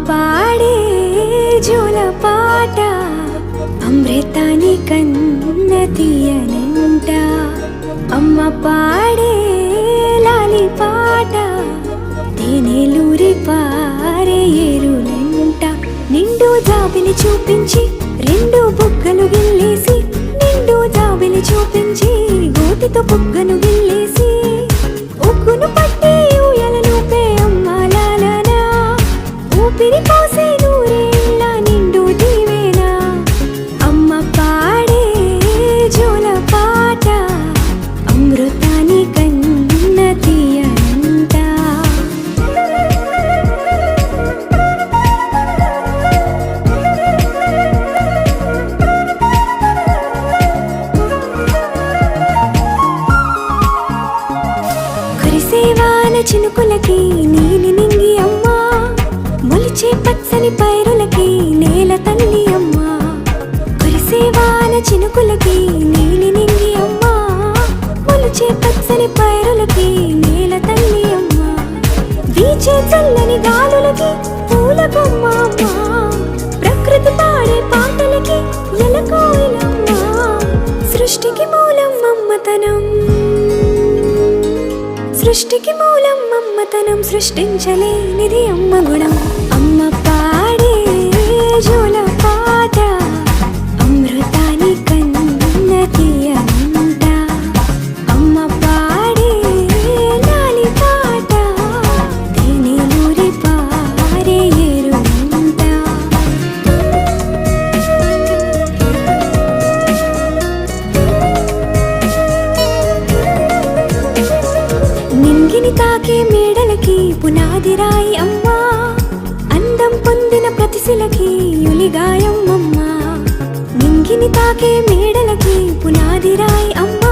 పాడే జోల పాట అమృతాని కన్న తీయనంట. అమ్మ పాడే లాలి పాట తేనెలూరి పారే ఏరులంట. నిండు జాబిలి చూపించి రెండు బుగ్గలు గిల్లేసి, నిండు జాబిలి చూపించి గోటితో బుగ్గను గిల్లేసి, ఉగ్గును పట్టి ఊయలనుపే అమ్మ లాలనా, ఊపిరి పోసే నూరేళ్ళ నిండు దీవేనా. అమ్మ పాడే జోల పాట అమృతాని కన్న తీయనంట. కురిసేవాన చినుకులకి నీలి నింగి అమ్మ, మొలిచే పచ్చని పైరులకి నేల తల్లి అమ్మ. కురిసేవాన చినుకులకి నీలి నింగి అమ్మ, మొలిచే పచ్చని పైరులకి నేల తల్లి అమ్మ. వీచే చల్లని గాలులకి పూల బొమ్మ అమ్మ, ప్రకృతి పాడే పాటలకి ఎలకోయిలమ్మ. సృష్టికి మూలం మమ్మతనం, సృష్టికి మూలం మమ్మతనం, సృష్టించలేనిది అమ్మ గుణం. అమ్మ పాడే జోల పాట అమృతాని కన్న తీయనంట. అమ్మ పాడే లాలి పాట తేనెలూరి పారే ఏరులంట. నింగిని తాకే మేడలకి పునాది రాయి అమ్మ, అందం పొందిన ప్రతిశిలకి యులిగాయం అమ్మ. నింగిని తాకే మేడలకి పునాది రాయి అమ్మ,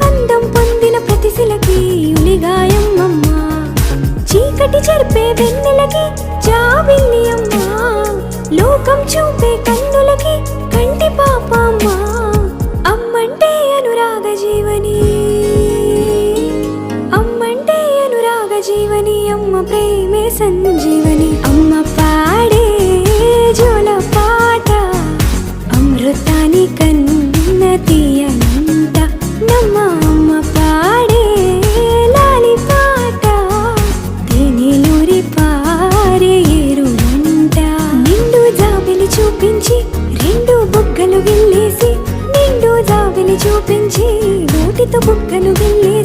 అందం పొందిన ప్రతిశిలకి యులిగాయం అమ్మ. చీకటి చెరిపే వెన్నెలకి జాబిల్లి అమ్మ, లోకం చూపే కన్నులకి కంటి పాప అమ్మ. అమ్మంటే అనురాగ జీవని, అమ్మంటే అనురాగ జీవని, అమ్మ ప్రేమే సంజీవని. అమ్మ పాడే జోల పాట అమృతాని కన్న తీయనంట. నమ్మ అమ్మ పాడే లాలి పాట తేనెలూరి పారే ఏరులంట. నిండు జాబిలి చూపించి రెండు బుగ్గలు గిల్లేసి, నిండు జాబిలి చూపించి నోటితో బుగ్గను గిల్లేసి,